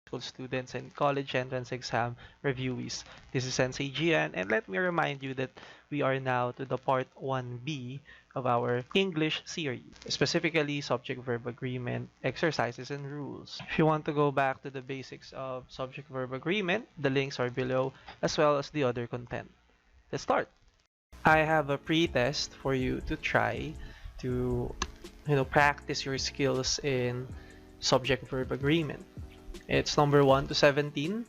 school students and college entrance exam reviewees. This is Sensei Gian, and let me remind you that we are now to the part 1B of our English series, specifically subject-verb agreement, exercises, and rules. If you want to go back to the basics of subject-verb agreement, the links are below, as well as the other content. Let's start. I have a pre-test for you to try to practice your skills in subject-verb agreement. It's number 1 to 17,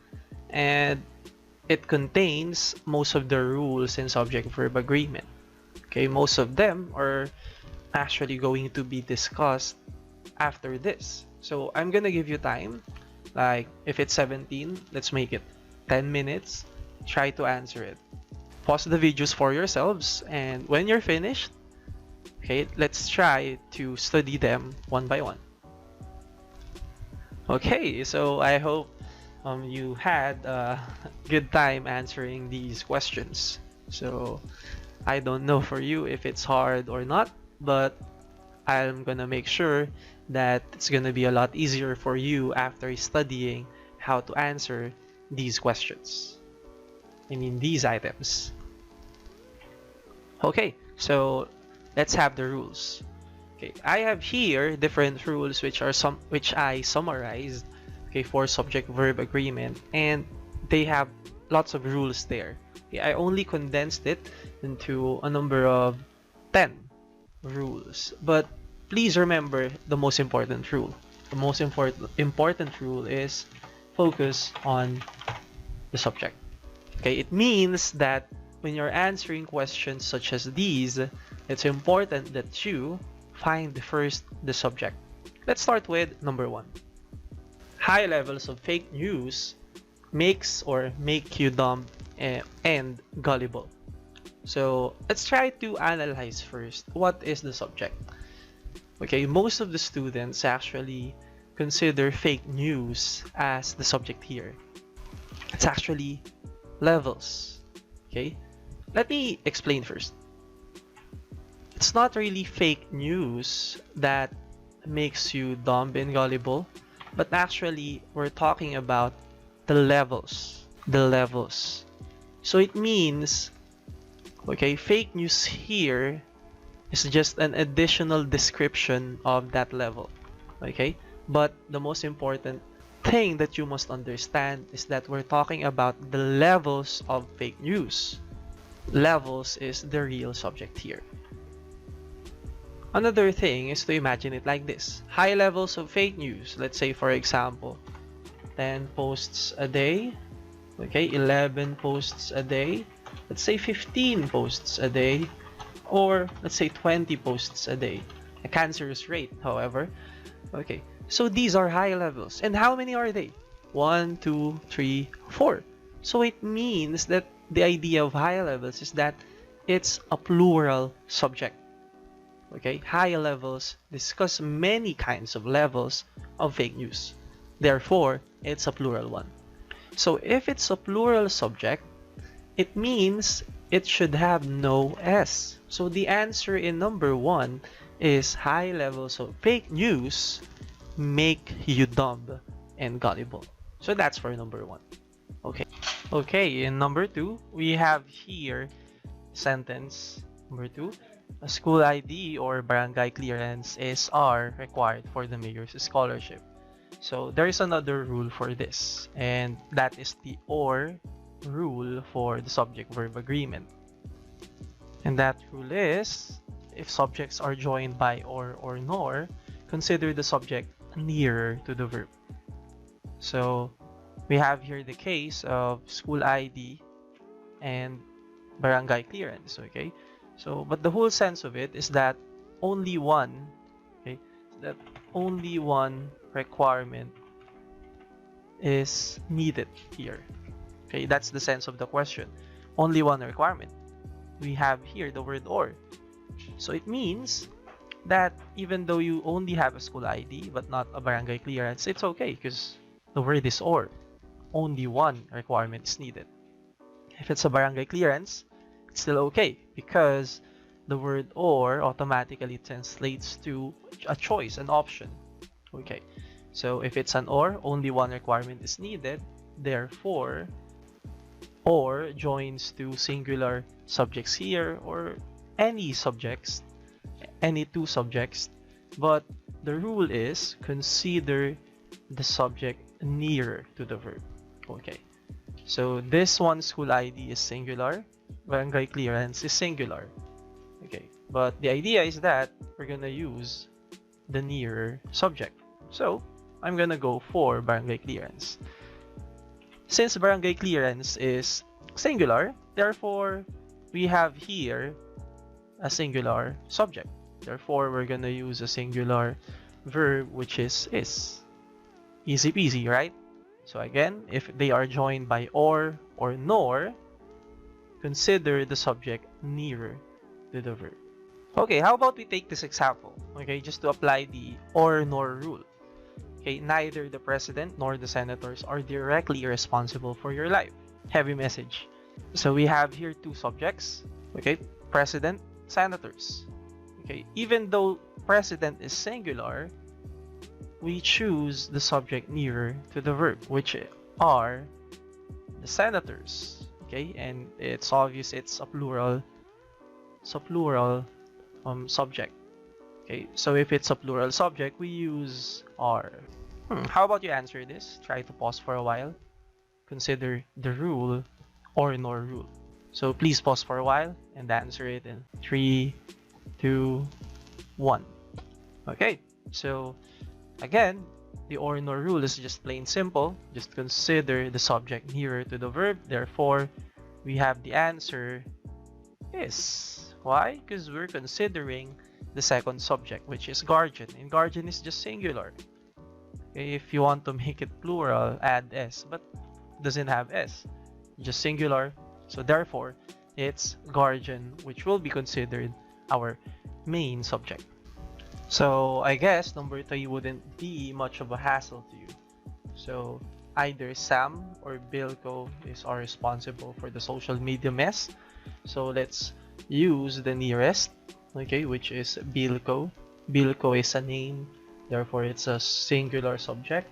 and it contains most of the rules in subject-verb agreement. Okay, most of them are actually going to be discussed after this. So I'm gonna give you time, like if it's 17, let's make it 10 minutes. Try to answer it. Pause the videos for yourselves, and when you're finished, okay, let's try to study them one by one. Okay, so I hope you had a good time answering these questions. So I don't know for you if it's hard or not, but I'm gonna make sure that it's gonna be a lot easier for you after studying how to answer these questions. I mean, these items. Okay, so let's have the rules. Okay, I have here different rules which I summarized, okay, for subject-verb agreement, and they have lots of rules there. Okay, I only condensed it into a number of 10 rules, but please remember the most important rule. The most important rule is focus on the subject. Okay, it means that when you're answering questions such as these, it's important that you find first the subject. Let's start with number 1. High levels of fake news make you dumb and gullible. So let's try to analyze first what is the subject. Okay, most of the students actually consider fake news as the subject here. It's actually levels. Okay, let me explain first. It's not really fake news that makes you dumb and gullible, but actually we're talking about the levels. The levels. So it means, okay, fake news here is just an additional description of that level. Okay, but the most important thing that you must understand is that we're talking about the levels of fake news. Levels is the real subject here. Another thing is to imagine it like this. High levels of fake news. Let's say, for example, 10 posts a day. Okay, 11 posts a day. Let's say 15 posts a day. Or let's say 20 posts a day. A cancerous rate, however. Okay, so these are high levels. And how many are they? 1, 2, 3, 4. So it means that the idea of high levels is that it's a plural subject. Okay, high levels discuss many kinds of levels of fake news. Therefore, it's a plural one. So if it's a plural subject, it means it should have no S. So the answer in number 1 is high levels of fake news make you dumb and gullible. So that's for number 1. Okay. Okay, in number 2, we have here sentence number 2. A school ID or barangay clearance are required for the mayor's scholarship. So there is another rule for this, and that is the or rule for the subject-verb agreement. And that rule is, if subjects are joined by or nor, consider the subject nearer to the verb. So we have here the case of school ID and barangay clearance, okay? So, but the whole sense of it is that only one, okay, that only one requirement is needed here. Okay, that's the sense of the question. Only one requirement. We have here the word or. So it means that even though you only have a school ID but not a barangay clearance, it's okay because the word is or. Only one requirement is needed. If it's a barangay clearance, it's still okay because the word or automatically translates to a choice, an option. Okay, So if it's an or, only one requirement is needed. Therefore, or joins two singular subjects here, or any subjects, any two subjects. But the rule is consider the subject nearer to the verb. Okay. So this one's school ID is singular, barangay clearance is singular. Okay. But the idea is that we're gonna use the nearer subject. So I'm gonna go for barangay clearance. Since barangay clearance is singular, therefore we have here a singular subject. Therefore, we're gonna use a singular verb, which is. Easy peasy, right? So again, if they are joined by or nor, consider the subject nearer to the verb. Okay, how about we take this example? Okay, just to apply the or nor rule. Okay, neither the president nor the senators are directly responsible for your life. Heavy message. So we have here two subjects. Okay, president, senators. Okay, even though president is singular, we choose the subject nearer to the verb, which are the senators. Okay, and it's obvious it's a plural. It's a plural subject. Okay, so if it's a plural subject, we use are. How about you answer this? Try to pause for a while. Consider the rule or nor rule. So please pause for a while and answer it in 3, 2, 1. Okay, so again, the or nor rule is just plain simple. Just consider the subject nearer to the verb. Therefore, we have the answer is. Why? Because we're considering the second subject, which is guardian. And guardian is just singular. If you want to make it plural, add s. But it doesn't have s. Just singular. So therefore, it's guardian, which will be considered our main subject. So I guess number 3 wouldn't be much of a hassle to you. So either Sam or Bilko are responsible for the social media mess. So let's use the nearest, okay, which is Bilko. Bilko is a name, therefore it's a singular subject.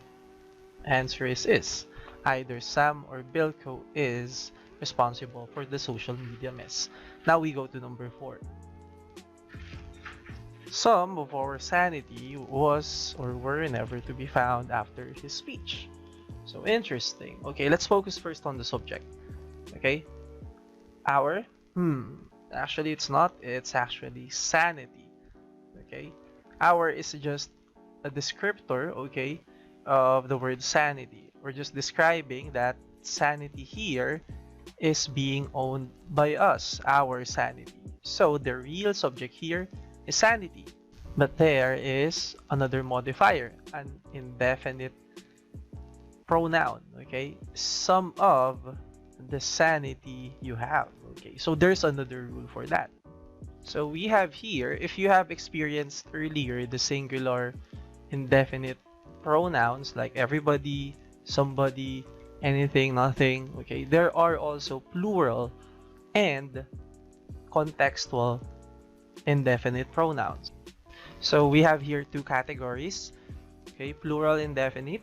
Answer is. Either Sam or Bilko is responsible for the social media mess. Now we go to number 4. Some of our sanity was or were never to be found after his speech. So interesting. Okay, let's focus first on the subject. Okay, our actually it's not. It's actually sanity. Okay, our is just a descriptor. Okay, of the word sanity. We're just describing that sanity here is being owned by us. Our sanity. So the real subject here is sanity, but there is another modifier, an indefinite pronoun. Okay, some of the sanity you have. Okay, so there's another rule for that. So we have here, if you have experienced earlier the singular indefinite pronouns like everybody, somebody, anything, nothing, okay, there are also plural and contextual indefinite pronouns. So we have here two categories. Okay, plural indefinite.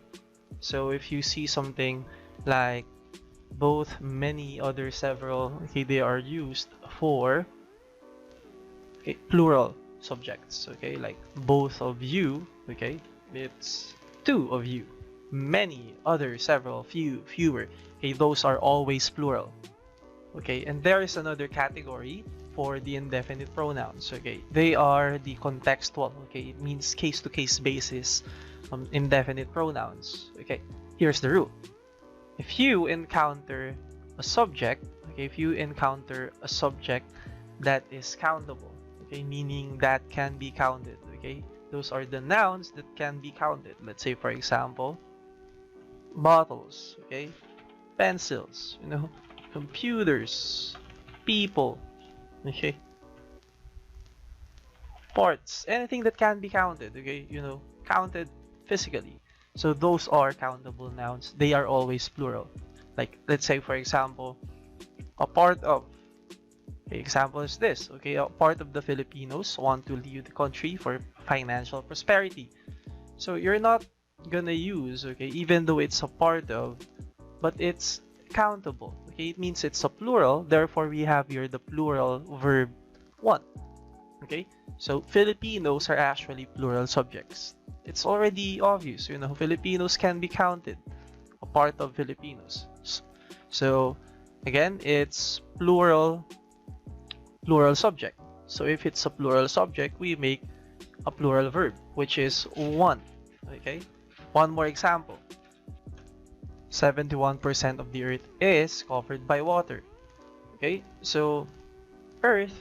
So if you see something like both, many, other, several, okay, they are used for plural subjects. Okay, like both of you, okay, it's two of you. Many, other, several, few, fewer, okay, those are always plural. Okay, and there is another category for the indefinite pronouns. Okay, they are the contextual. Okay, it means case-to-case basis indefinite pronouns. Okay, here's the rule. If you encounter a subject, okay, if you encounter a subject that is countable, okay, meaning that can be counted, okay, those are the nouns that can be counted. Let's say, for example, bottles, okay, pencils, computers, people, okay, parts, anything that can be counted, okay, counted physically. So those are countable nouns. They are always plural. Like, let's say, for example, a part of, okay, example is this, okay, a part of the Filipinos want to leave the country for financial prosperity. So you're not gonna use, okay, even though it's a part of, but it's countable. Okay, it means it's a plural, therefore we have here the plural verb want. Okay, so Filipinos are actually plural subjects. It's already obvious, you know, Filipinos can be counted, a part of Filipinos. So again, it's plural subject. So if it's a plural subject, we make a plural verb, which is want. Okay, one more example. 71% of the earth is covered by water. Okay, so earth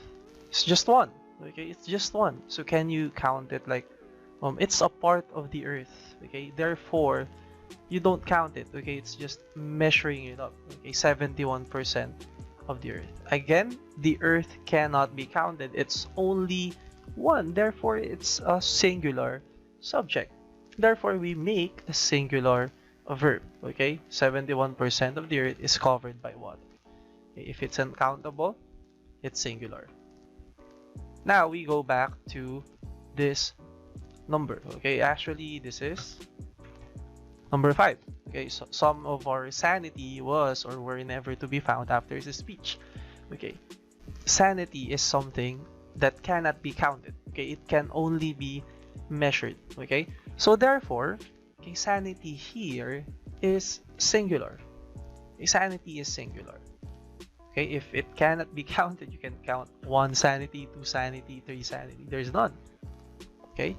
is just one. Okay, it's just one. So can you count it like it's a part of the earth? Okay, therefore you don't count it. Okay, it's just measuring it up. Okay, 71% of the earth. Again, the earth cannot be counted. It's only one. Therefore, it's a singular subject. Therefore, we make a singular verb. Okay, 71% of the earth is covered by water. Okay, if it's uncountable, it's singular. Now we go back to this number. Okay, actually, this is number 5. Okay, so some of our sanity was or were never to be found after the speech. Okay, sanity is something that cannot be counted. Okay, it can only be measured. Okay, so therefore, okay, sanity here is singular. Okay, sanity is singular. Okay, if it cannot be counted, you can count 1 sanity, 2 sanity, 3 sanity. There's none. Okay,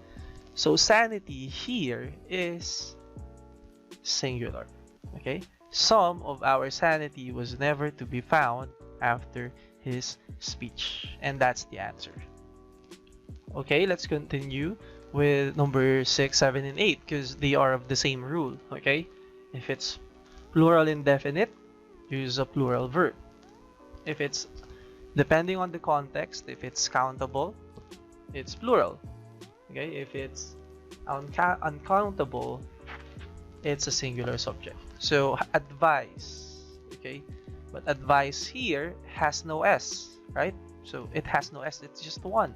so sanity here is singular. Okay, some of our sanity was never to be found after his speech, and that's the answer. Okay, let's continue with number 6, 7, and 8 because they are of the same rule. Okay, if it's plural indefinite, use a plural verb. If it's depending on the context, if it's countable, it's plural. Okay, if it's uncountable, it's a singular subject. So advice, okay, but advice here has no s, right? So it has no s, it's just one.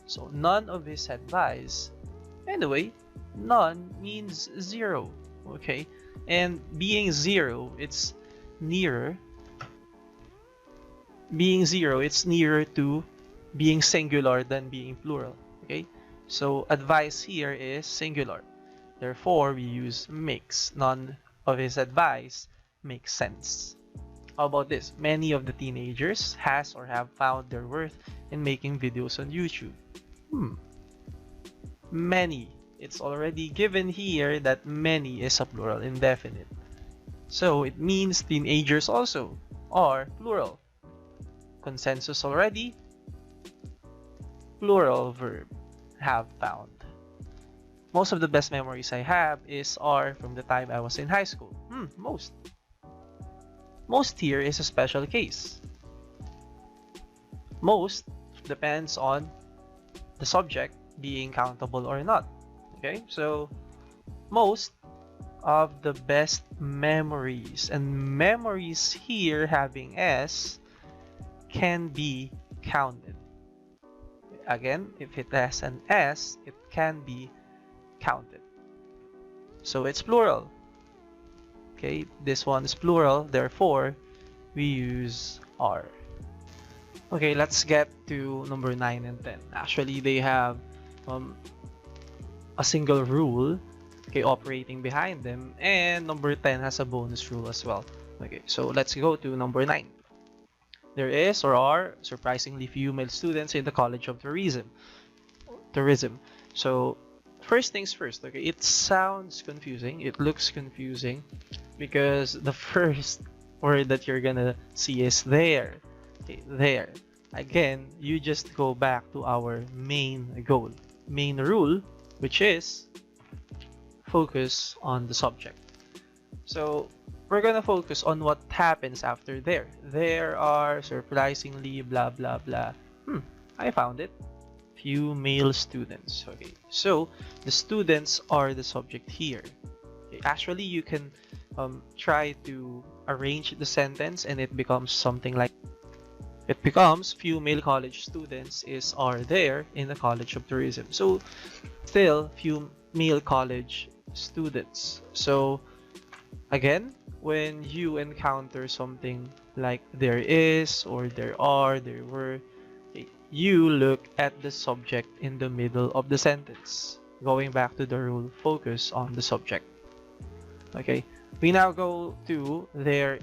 So none of his advice. Anyway, none means 0, okay, and being 0, it's nearer. Being 0, it's nearer to being singular than being plural. Okay, so advice here is singular. Therefore, we use makes. None of his advice makes sense. How about this? Many of the teenagers has or have found their worth in making videos on YouTube. Many. It's already given here that many is a plural indefinite. So it means teenagers also are plural. Consensus already. Plural verb. Have found. Most of the best memories I have are from the time I was in high school. Most. Most here is a special case. Most depends on the subject being countable or not. Okay, so most of the best memories, and memories here having s can be counted. Again, if it has an s, it can be counted. So it's plural. Okay, this one is plural, therefore we use are. Okay, let's get to number 9 and 10. Actually, they have a single rule, okay, operating behind them, and number 10 has a bonus rule as well. Okay, so let's go to number 9. There is or are surprisingly few male students in the College of Tourism. So first things first, okay, it sounds confusing, it looks confusing because the first word that you're gonna see is there. Okay, there. Again, you just go back to our main goal, main rule, which is focus on the subject. So we're gonna focus on what happens after there. There are surprisingly blah blah blah. I found it. Few male students. Okay, so the students are the subject here. Okay, actually, you can try to arrange the sentence, and it becomes something like few male college students are there in the College of Tourism. So still few male college students. So again, when you encounter something like there is or there are, there were, you look at the subject in the middle of the sentence. Going back to the rule, focus on the subject. Okay, we now go to there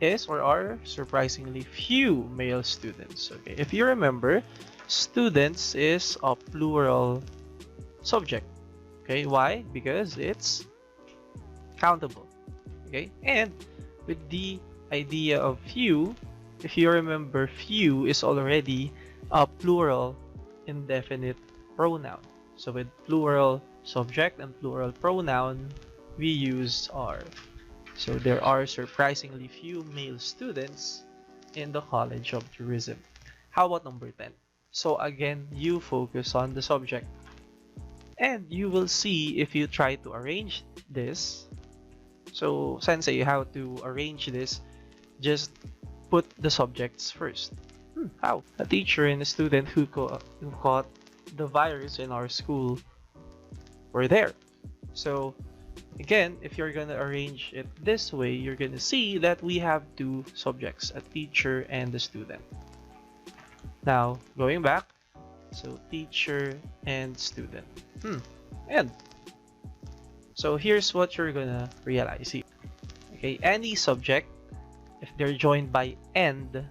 is or are surprisingly few male students. Okay, if you remember, students is a plural subject. Okay, why? Because it's countable. Okay, and with the idea of few, if you remember, few is already a plural indefinite pronoun. So with plural subject and plural pronoun, we use are. So there are surprisingly few male students in the College of Tourism. How about number 10? So again, you focus on the subject. And you will see if you try to arrange this. So sensei, how to arrange this? Just put the subjects first. How? A teacher and a student who caught the virus in our school were there. So again, if you're gonna arrange it this way, you're gonna see that we have two subjects, a teacher and a student. Now, going back, so teacher and student. And so here's what you're gonna realize here. Okay, any subject, if they're joined by and,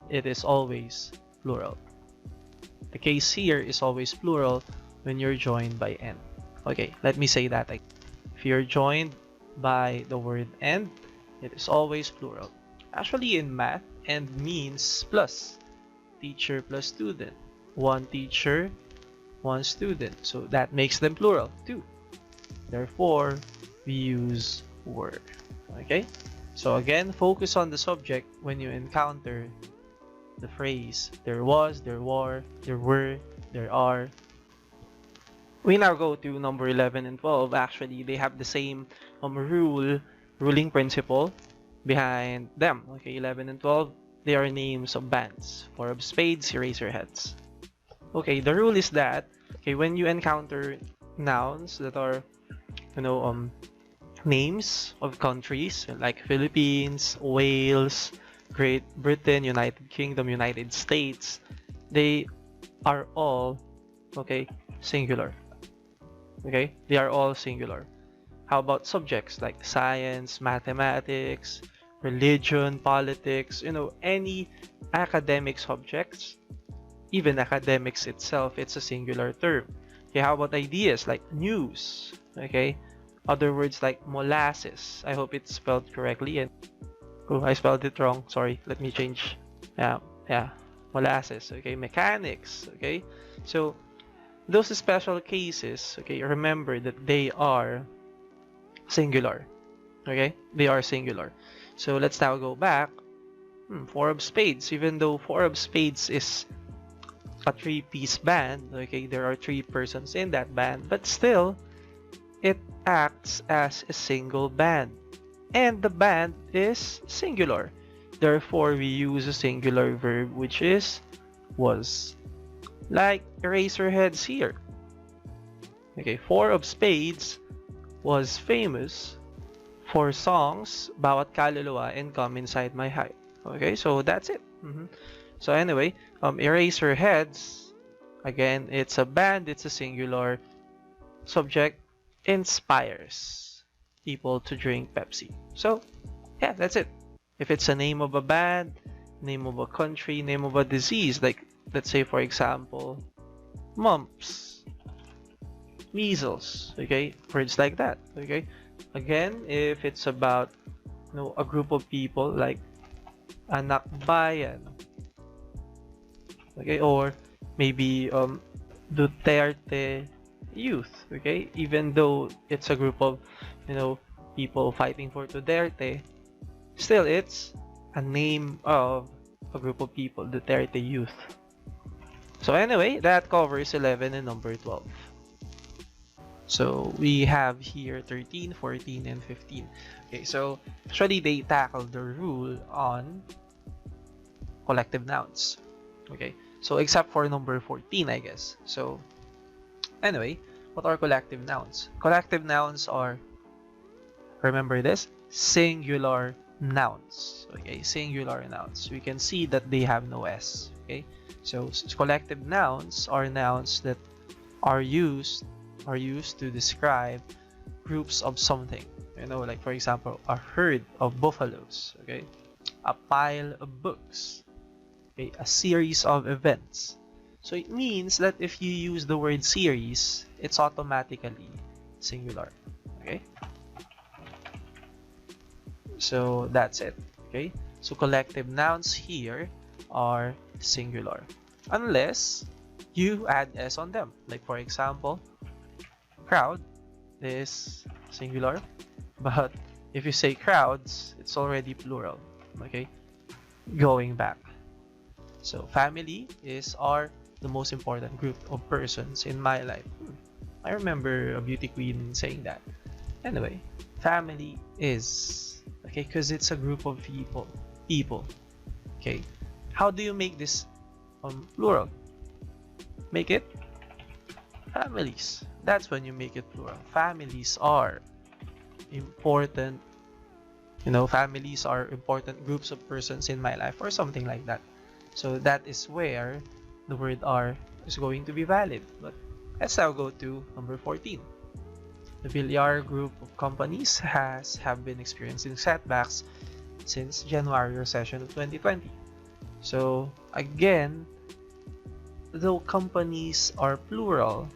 it is always plural. The case here is always plural when you're joined by and. Okay, let me say that again. If you're joined by the word and, it is always plural. Actually, in math, and means plus. Teacher plus student. One teacher, one student. So that makes them plural too. Therefore, we use were. Okay? So again, focus on the subject when you encounter the phrase there was, there were, there are. We now go to number 11 and 12. Actually, they have the same ruling principle behind them. Okay, 11 and 12, they are names of bands. 4 of spades, Eraserheads. Okay, the rule is that, okay, when you encounter nouns that are, names of countries like Philippines, Wales, Great Britain, United Kingdom, United States, they are all, okay, singular. Okay, they are all singular. How about subjects like science, mathematics, religion, politics, any academic subjects, even academics itself, it's a singular term. Okay, how about ideas like news? Okay, other words like molasses. I hope it's spelled correctly. And oh, I spelled it wrong. Sorry. Let me change. Yeah, molasses. Okay, mechanics. Okay, so those special cases. Okay, remember that they are singular. Okay, they are singular. So let's now go back. 4 of spades. Even though 4 of spades is a 3-piece band, okay, there are 3 persons in that band, but still, it acts as a single band. And the band is singular. Therefore, we use a singular verb, which is was. Like Eraserheads here. Okay, 4 of spades was famous for songs, Bawat Kaluluwa and Come Inside My Heart. Okay, so that's it. So anyway, Eraserheads, again, it's a band, it's a singular subject, inspires people to drink Pepsi. So, yeah, that's it. If it's a name of a band, name of a country, name of a disease, like, let's say, for example, mumps, measles, okay, words like that, okay. Again, if it's about, a group of people like anak bayan, okay, or maybe Duterte youth, okay, even though it's a group of, people fighting for Duterte, still it's a name of a group of people, Duterte youth. So anyway, that covers 11 and number 12. So we have here 13, 14, and 15. Okay, so actually they tackled the rule on collective nouns. Okay, so except for number 14, I guess. So anyway, What are collective nouns? Collective nouns are, remember this, singular nouns. Okay, singular nouns. We can see that they have no S. Okay, so collective nouns are nouns that are used to describe groups of something. You know, like for example, a herd of buffaloes. Okay, a pile of books. Okay, a series of events. So it means that if you use the word series, it's automatically singular. Okay, so that's it. Okay, so collective nouns here are singular unless you add s on them. Like for example, crowd is singular, but if you say crowds, it's already plural. Okay, going back, so family is the most important group of persons in my life. I remember a beauty queen saying that. Anyway, family is, okay, because it's a group of people. Okay, how do you make this plural? Make it families. That's when you make it plural. Families are important. You know, families are important groups of persons in my life, or something like that. So that is where the word are is going to be valid. But let's now go to number 14. The Villar Group of companies have been experiencing setbacks since January recession of 2020. So again, though companies are plural,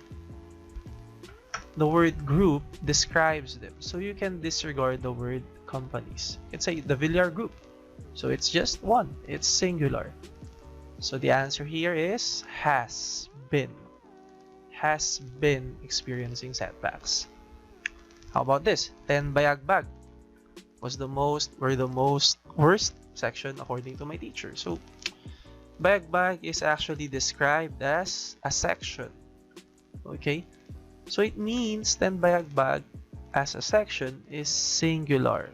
the word group describes them. So you can disregard the word companies. You can say the Villar Group. So it's just one. It's singular. So the answer here is has been experiencing setbacks. How about this? 10 bayagbag were the most worst section according to my teacher. So bayagbag is actually described as a section. Okay? So it means 10 bayagbag as a section is singular.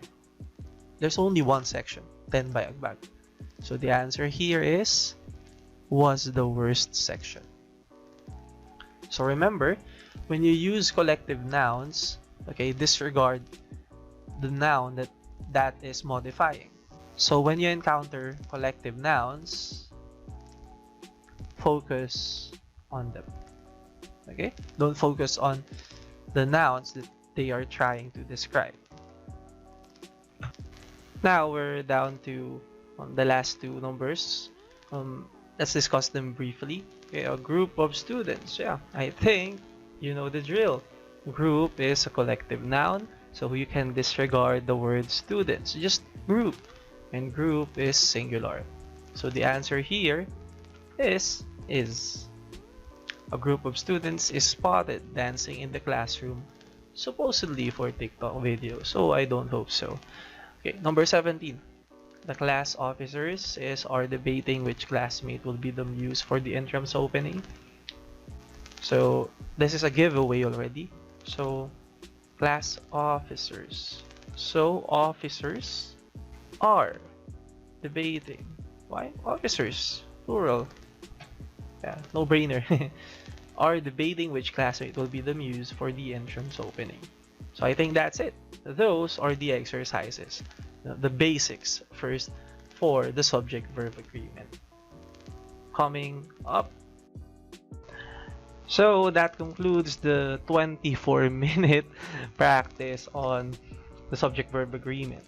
There's only one section, 10 bayagbag. So the answer here is was the worst section. So remember, when you use collective nouns, okay, disregard the noun that is modifying. So when you encounter collective nouns, focus on them. Okay? Don't focus on the nouns that they are trying to describe. Now we're down to the last two numbers. Let's discuss them briefly. Okay, a group of students. Yeah, I think you know the drill. Group is a collective noun, so you can disregard the word students. Just group, and group is singular. So the answer here is. A group of students is spotted dancing in the classroom, supposedly for TikTok video, so I don't hope so. Okay, number 17. The class officers are debating which classmate will be the muse for the entrance opening. So this is a giveaway already. So class officers. So officers are debating. Why? Officers, plural. Yeah, no brainer. Are debating which classmate will be the muse for the entrance opening. So I think that's it. Those are the exercises, the basics first for the subject-verb agreement. Coming up. So that concludes the 24-minute practice on the subject-verb agreement.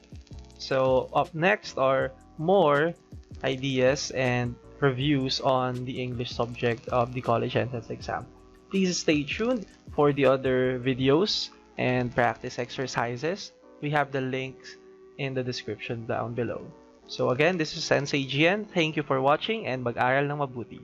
So up next are more ideas and reviews on the English subject of the college entrance exam. Please stay tuned for the other videos and practice exercises. We have the links in the description down below. So again, this is Sensei Gian. Thank you for watching and mag-aral ng mabuti.